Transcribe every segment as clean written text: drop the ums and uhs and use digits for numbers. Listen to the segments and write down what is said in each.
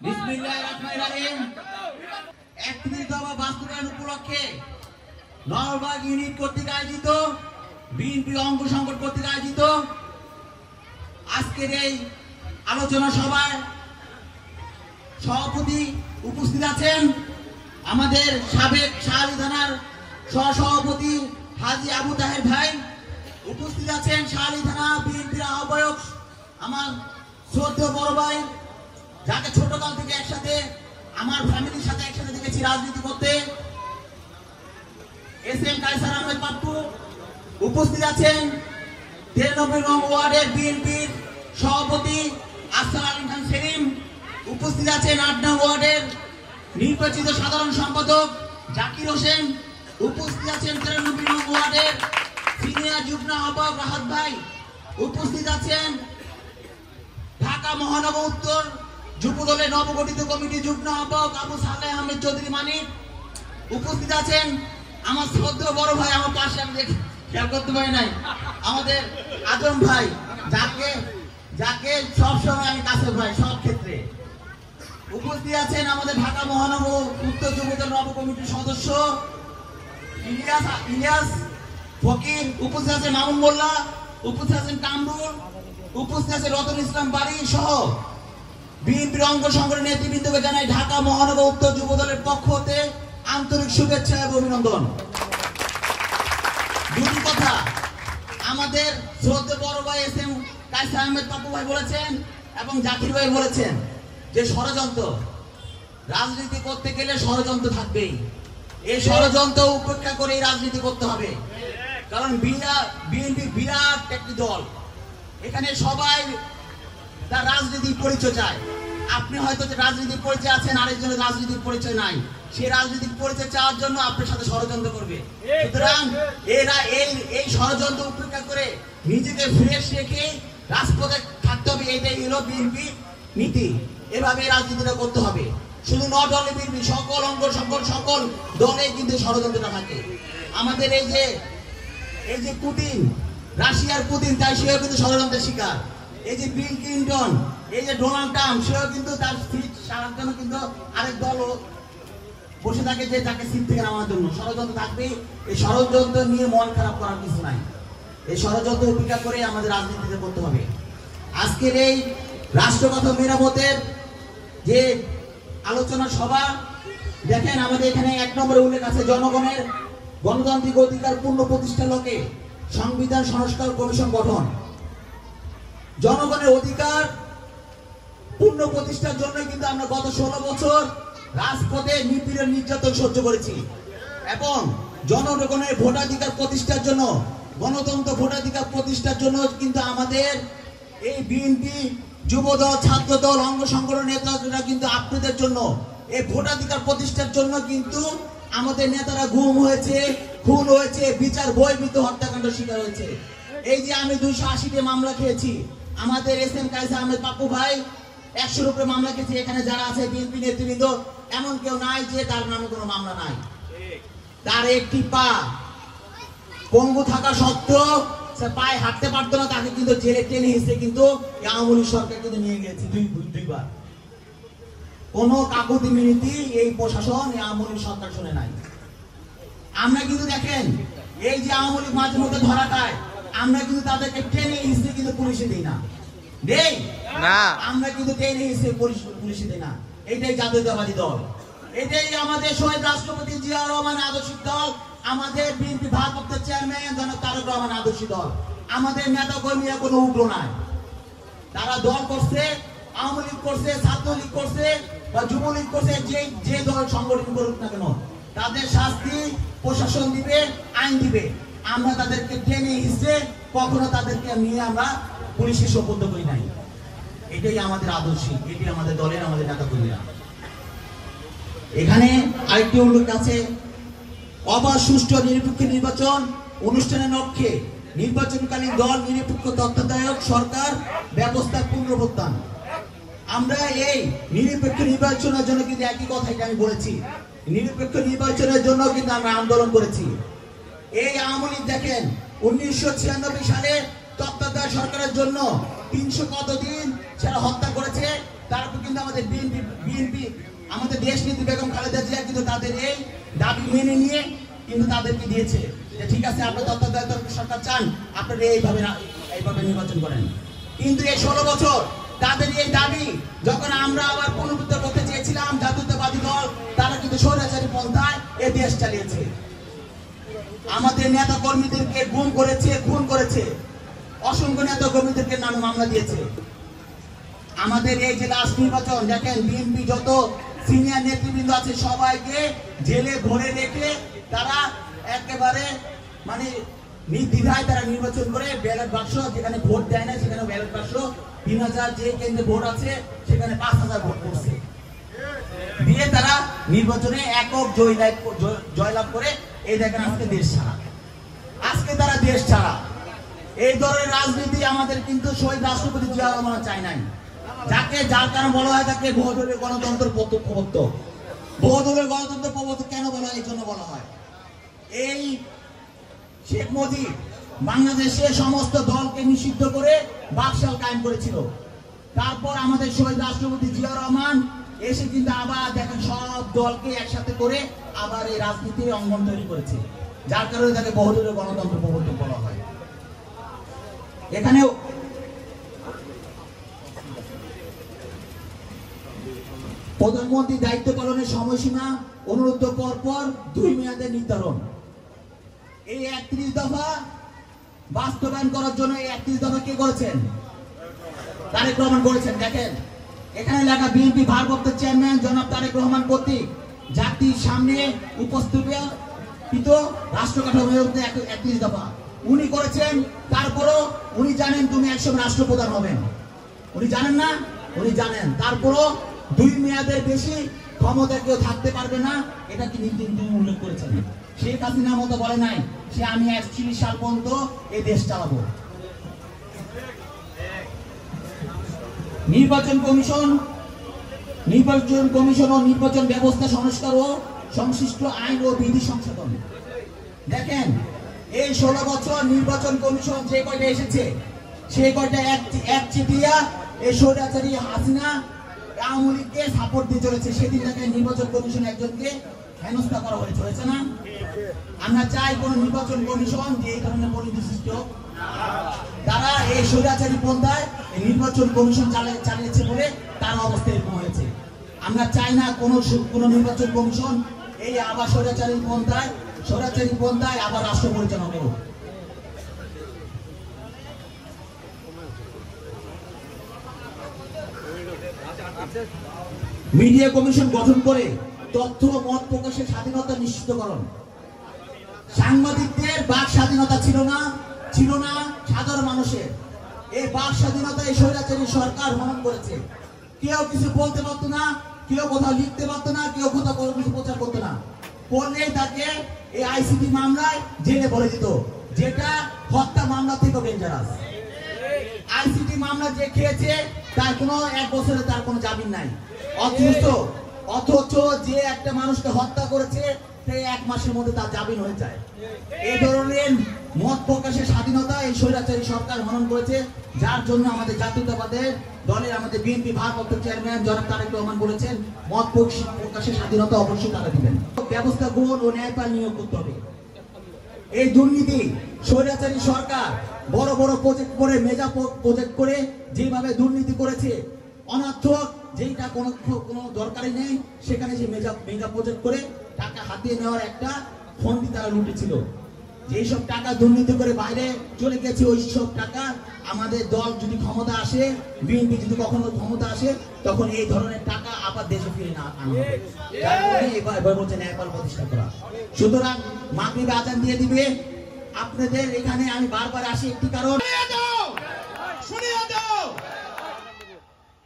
বিসমিল্লাহিররহমানিররহিম। 31 দফা বাস্তবায়ন উপলক্ষে নওগাঁ ইউনিট কর্তৃক আয়োজিত বিএনপি অঙ্গ সংগঠন কর্তৃক আয়োজিত আজকের এই আলোচনা সভায় সভাপতি উপস্থিত আছেন আমাদের সাবেক শাহলী থানার সহসভাপতি হাজী আবু তাহের ভাই। উপস্থিত আছেন শাহলী থানা বিএনপির আহ্বায়ক আমার শ্রদ্ধেয় বড় ভাই, যাকে ছোটকাল থেকে একসাথে আমার ফ্যামিলির সাথে একসাথে দেখেছি রাজনীতি করতে, এসএম কায়সার আহমেদ পাপ্পু। উপস্থিত আছেন 93 নং ওয়ার্ডের বিএনপির সভাপতি আহসান আলী খান সেলিম। উপস্থিত আছেন 8 নং ওয়ার্ডের নির্বাচিত সাধারণ সম্পাদক জাকির হোসেন। উপস্থিত আছেন 93 নং ওয়ার্ডের সিনিয়র যুগ্ম আহ্বায়ক রাহাত ভাই। উপস্থিত আছেন ঢাকা মহানগর উত্তর যুব দলের নবগঠিত কমিটি যুগ্ম আহ্বায়ক আবু সালেহ আহমেদ চৌধুরী মানিক। উপস্থিত আছেন আমার শ্রদ্ধেয় বড় ভাই, আমার পাশে আমি খেয়াল করতে পারি নাই, আমাদের আজম ভাই, যাকে সবসময় আমি কাছে ভাই সব ক্ষেত্রে। উপস্থিত আছেন আমাদের ঢাকা মহানগর উত্তর যুব দল নব কমিটির সদস্য ইলিয়াস ফকির। উপস্থিত আছেন মামুন মোল্লা। উপস্থিত আছেন কামরুল। উপস্থিত আছে রতন ইসলাম বাড়ি সহ বিএনপির অঙ্গ সংগঠনের নেতৃবৃন্দকে জানাই ঢাকা মহানগর উত্তর যুব দলের পক্ষ হতে আন্তরিক শুভেচ্ছা এবং অভিনন্দন। দুটি কথা আমাদের শ্রদ্ধেয় বড় ভাই এসএম কায়সার আহমেদ পাপ্পু ভাই বলেছেন এবং জাকির ভাই বলেছেন যে ষড়যন্ত্র, রাজনীতি করতে গেলে ষড়যন্ত্র থাকবেই। এই ষড়যন্ত্র উপেক্ষা করে রাজনীতি করতে হবে, কারণ বিএনপি বিরাট একটি দল। এখানে সবাই তার রাজনীতির পরিচয় চায়। আপনি হয়তো রাজনীতির পরিচয় আছেন, আরেকজনের রাজনীতির পরিচয় নাই। সেই রাজনীতির পরিচয় চাওয়ার জন্য আপনার সাথে ষড়যন্ত্র করবে। সুতরাং এরা এই ষড়যন্ত্র উপেক্ষা করে নিজেকে ফ্রেশ রেখে রাজপথে থাকতে হবে। এটাই হলো বিএনপি নীতি। এভাবে রাজনীতিটা করতে হবে। শুধু নট অনলি বিএনপি, সকল অঙ্গ সকল দলে কিন্তু ষড়যন্ত্রটা থাকে। আমাদের এই যে পুতিন, রাশিয়ার পুতিন, তাই সেও কিন্তু ষড়যন্ত্রের শিকার। এই যে বিল ক্লিন্টন, এই যে ডোনাল্ড ট্রাম্প, সেও কিন্তু তার সিট সারার জন্য কিন্তু আরেক দল বসে থাকে যে তাকে সিট থেকে নামানোর জন্য। ষড়যন্ত্র থাকবেই। এই ষড়যন্ত্র নিয়ে মন খারাপ করার কিছু নাই। এই ষড়যন্ত্র উপেক্ষা করে আমাদের রাজনীতিতে করতে হবে। আজকের এই রাষ্ট্রগত মেরামতের যে আলোচনা সভা, দেখেন আমাদের এখানে 1 নম্বরে উল্লেখ আছে জনগণের গণতান্ত্রিক অধিকার পূর্ণ প্রতিষ্ঠার লক্ষ্যে সংবিধান সংস্কার কমিশন গঠন। জনগণের অধিকার পূর্ণ প্রতিষ্ঠার জন্য কিন্তু আমরা গত 16 বছর রাজপথে নিপীড়ন নির্যাতন সহ্য করেছি এবং জনগণের ভোটাধিকার প্রতিষ্ঠার জন্য, গণতন্ত্র ভোটাধিকার প্রতিষ্ঠার জন্য কিন্তু আমাদের এই বিএনপি যুবদল, ছাত্রদল, অঙ্গ সংগঠন নেতারা কিন্তু আপনাদের জন্য এই ভোটাধিকার প্রতিষ্ঠার জন্য কিন্তু আমাদের নেতারা গুম হয়েছে, খুন হয়েছে, বিচার বহির্ভূত হত্যাকাণ্ড শিকার হয়েছে। এই যে আমি 280টি মামলা খেয়েছি, আমাদের এসএম কায়সার আহমেদ পাপ্পু ভাই 100-এর উপরে মামলা খেয়েছে। এখানে যারা আছে বিএনপি নেতৃবৃন্দ, এমন কেউ নাই যে তার নামে কোনো মামলা নাই। তার একটি পা পঙ্গু থাকা সত্ত্বেও সে পায়ে হাঁটতে পারতো না, তাকে কিন্তু জেলে টেনে হিসেবে কিন্তু আওয়ামী লীগ সরকার কিন্তু নিয়ে গেছে দুইবার। কোন কাকুতি মিনতি এই প্রশাসন, আওয়ামী লীগ সরকার শুনে নাই। আমরা কিন্তু দেখেন এই যে আওয়ামী লীগ মাঝে মধ্যে ধরা খায়, আমরা কিন্তু তাদেরকে টেনে হিসেবে কিন্তু পুলিশে দিই না, দেই না। আমরা কিন্তু টেনে হিসেবে পুলিশে দিই না। এটাই জাতীয়তাবাদী দল, এটাই আমাদের শহীদ রাষ্ট্রপতি জিয়াউর রহমান আদর্শিক দল, আমাদের বিএনপি ভারপ্রাপ্ত চেয়ারম্যান জনাব তারেক রহমান আদর্শিক দল। আমাদের নেতা কর্মীরা কোনো উগ্র নাই। তারা দল করছে, আওয়ামী লীগ করছে, ছাত্রলীগ করছে বা যুবলীগ করছে, যে দল সংগঠন করুক না কেন, তাদের শাস্তি প্রশাসন দিবে, আইন দিবে। আমরা তাদেরকে টেনে হিসেবে কখনো তাদেরকে নিয়ে আমরা পুলিশে সোপর্দ করি নাই। এটাই আমাদের আদর্শিক, এটাই আমাদের দলের, আমাদের নেতা কর্মীরা। এখানে আরেকটি উল্লেখ আছে, অবাধ সুষ্ঠু নিরপেক্ষ নির্বাচন অনুষ্ঠানের লক্ষ্যে নির্বাচনকালীন দল নিরপেক্ষ তত্ত্বাবধায়ক সরকার ব্যবস্থার পুনরুত্থান। আমরা এই নিরপেক্ষ নির্বাচনের জন্য কিন্তু একই কথাই আমি বলেছি, নিরপেক্ষ নির্বাচনের জন্য কিন্তু আমরা আন্দোলন করেছি। এই আওয়ামী লীগ দেখেন 1996 সালে তত্ত্বাবধায়ক সরকারের জন্য 300 কতদিন সেটা হত্যা করেছে। তারপর কিন্তু আমাদের বিএনপি আমাদের দেশ নীতি বেগম খালেদা জিয়া কিন্তু তাদের এই দাবি মেনে নিয়ে কিন্তু তাদেরকে দিয়েছে যে ঠিক আছে আপনারা তত্ত্বাবধায়ক সরকার চান, আপনারা এইভাবে নির্বাচন করেন। কিন্তু এই 16 বছর তাদের এই দাবি যখন আমরা আবার পুনরুদ্ধার করতে চেয়েছিলাম, জাতীয়তাবাদী দল তারা কিন্তু স্বৈরাচারী পন্থায় এই দেশ চালিয়েছে। আমাদের নেতা কর্মীদেরকে গুম করেছে, খুন করেছে, অসংখ্য নেতা কর্মীদেরকে নামে মামলা দিয়েছে। আমাদের এই যে লাস্ট নির্বাচন দেখেন, বিএনপি যত সিনিয়র নেতৃবৃন্দ আছে সবাইকে জেলে ভরে রেখে তারা একেবারে মানে নির্দ্বিধায় তারা নির্বাচন করে ব্যালট বাক্স, যেখানে ভোট দেয় না সেখানে ব্যালট বাক্স 3000 যে কেন্দ্রে ভোট আছে সেখানে 5000 ভোট করছে দিয়ে তারা নির্বাচনে একক জয়লাভ করে এই দেখেন আজকে দেশ ছাড়া। আজকে তারা দেশ ছাড়া। এই ধরনের রাজনীতি আমাদের কিন্তু শহীদ রাষ্ট্রপতি জিয়া রহমান চাই নাই, যার কারণে বলা হয় তাকে বহুদলীয় গণতন্ত্র প্রবর্তক। বহুদলীয় গণতন্ত্র প্রবর্তক কেন বলা হয়? এই জন্য বলা হয় এই শেখ মুজিব বাংলাদেশে সমস্ত দলকে নিষিদ্ধ করে বাকশাল কায়েম করেছিল। তারপর আমাদের শহীদ রাষ্ট্রপতি জিয়া রহমান এসে কিন্তু আবার দেখেন সব দলকে একসাথে করে আবার এই রাজনীতির অঙ্গন তৈরি করেছে, যার কারণে তাকে বহুদলীয় গণতন্ত্র প্রবর্তক বলা হয়। এখানেও প্রধানমন্ত্রী দায়িত্ব পালনের সময়সীমা অনুরোধ পরপর 2 মেয়াদের নির্ধারণ। এই 31 দফা বাস্তবায়ন করার জন্য এই 31 দফা কে করেছেন? তারেক রহমান করেছেন। দেখেন এখানে লেখা বিএনপি ভারপ্রাপ্ত চেয়ারম্যান জনাব তারেক রহমান কর্তৃক জাতির সামনে উপস্থাপিত রাষ্ট্র কাঠামোর 31 দফা উনি করেছেন। তারপরও উনি জানেন তুমি একসময় রাষ্ট্রপ্রধান হবেন, উনি জানেন না? উনি জানেন। তারপরও 2 মেয়াদের বেশি ক্ষমতা কেউ থাকতে পারবে না, এটা কি নীতি উল্লেখ করেছেন। শেখ হাসিনার মতো বলে নাই সে আমি 41 সাল পর্যন্ত এই দেশ চালাবো। নির্বাচন কমিশন ও নির্বাচন ব্যবস্থা সংস্কার ও সংশ্লিষ্ট আইন ও বিধি সংশোধন। দেখেন এই 16 বছর নির্বাচন কমিশন যে কয়টা এসেছে সেই কয়টা একচেটিয়া এই স্বৈরাচারী হাসিনা আওয়ামী লীগকে সাপোর্ট দিয়ে চলেছে। সেদিন দেখেন নির্বাচন কমিশন একজনকে হেনস্থা করা হয়েছে না? আমরা চাই কোন নির্বাচন কমিশন যে এই ধরনের পরিস্থিতি সৃষ্টি হোক। তারা এই স্বৈরাচারী পন্থায় নির্বাচন কমিশন চালিয়েছে বলে তার অবস্থা এরকম হয়েছে। আমরা চাই না কোন নির্বাচন কমিশন এই আবার স্বৈরাচারী পন্থায় আবার রাষ্ট্র পরিচালনা করুক। মিডিয়া কমিশন গঠন করে তথ্য ও মত প্রকাশের স্বাধীনতা নিশ্চিতকরণ। সাংবাদিকদের বাক স্বাধীনতা ছিল না সাধারণ মানুষের। এই বাক স্বাধীনতা এই স্বৈরাচারী সরকার হনন করেছে। কেউ কিছু বলতে পারতো না, কেউ কোথাও লিখতে পারতো না, কেউ কোথাও কোনো কিছু প্রচার করতো না। করলেই তাকে এই আইসিটি মামলায় জেলে ভরে দিত, যেটা হত্যা মামলা থেকে ডেঞ্জারাস। আইসিটি মামলা যে খেয়েছে তার কোনো 1 বছরে তার কোনো জামিন নাই। অথচ যে একটা মানুষকে হত্যা করেছে সেই 1 মাসের মধ্যে তার জামিন হয়ে যায়। এই ধরনের মত প্রকাশের স্বাধীনতা এই স্বৈরাচারী সরকার হনন করেছে, যার জন্য আমাদের জাতীয়তাবাদের দলের আমাদের বিএনপি ভারপ্রাপ্ত চেয়ারম্যান জনাব তারেক রহমান বলেছেন মত প্রকাশের স্বাধীনতা অবশ্যই তারা দিবেন। ব্যবস্থা গ্রহণ ও ন্যায়পাল নিয়োগ করতে হবে। এই দুর্নীতি স্বৈরাচারী সরকার বড় বড় প্রজেক্ট করে মেগা প্রজেক্ট করে যেভাবে দুর্নীতি করেছে, অনর্থক যেটা কোনো দরকারই নেই সেখানে যে মেগা প্রজেক্ট করে টাকা হাতিয়ে নেওয়ার একটা ফন্দি তারা লুটেছিল। যেই সব টাকা দুর্নীতি করে বাইরে চলে গেছে, ওই সব টাকা আমাদের দল যদি ক্ষমতা আসে, বিএনপি যদি কখনো ক্ষমতা আসে, তখন এই ধরনের টাকা আবার দেশে ফিরে না আনা হবে। এবার বলছে ন্যায়পাল প্রতিষ্ঠা করা। সুতরাং মাগরিবে আজান দিয়ে দিবে। আপনাদের এখানে আমি বারবার আসি একটি কারণ,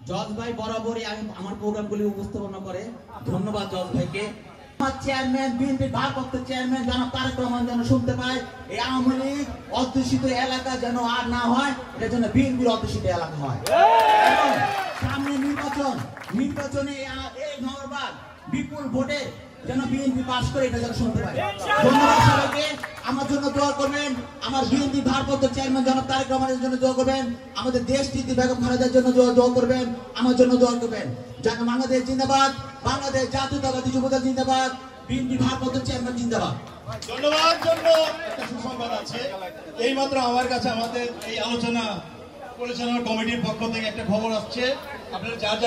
জজ ভাই বরাবরই আমার প্রোগ্রামগুলি উপস্থাপনা করে। ধন্যবাদ জজ ভাইকে। চেয়ারম্যান বিএনপির ভারপ্রাপ্ত চেয়ারম্যান জনাব তারেক রহমান যেন শুনতে পায় এই আওয়ামী লীগ অধ্যুষিত এলাকা যেন আর না হয়, এটার জন্য বিএনপির অধ্যুষিত এলাকা হয়। সামনে নির্বাচনে এই নগরবাগ বিপুল ভোটে যেন বিএনপি পাস করে এটা যেন শুনতে পারে। ধন্যবাদ সবাইকে। আমার জন্য দোয়া করবেন, আমার বিএনপি ভারপ্রাপ্ত চেয়ারম্যান জনাব তারেক রহমানের জন্য দোয়া করবেন, আমাদের দেশ নীতি বেগম খালেদার জন্য দোয়া করবেন, আমার জন্য দোয়া করবেন। যেন বাংলাদেশ জিন্দাবাদ, বাংলাদেশ জাতীয়তাবাদী যুবদল জিন্দাবাদ, বিএনপি ভারপ্রাপ্ত চেয়ারম্যান জিন্দাবাদ। ধন্যবাদ। জন্য একটা সুসংবাদ আছে, এইমাত্র আমার কাছে আমাদের এই আলোচনা পরিচালনা কমিটির পক্ষ থেকে একটা খবর আসছে, আপনারা যার যার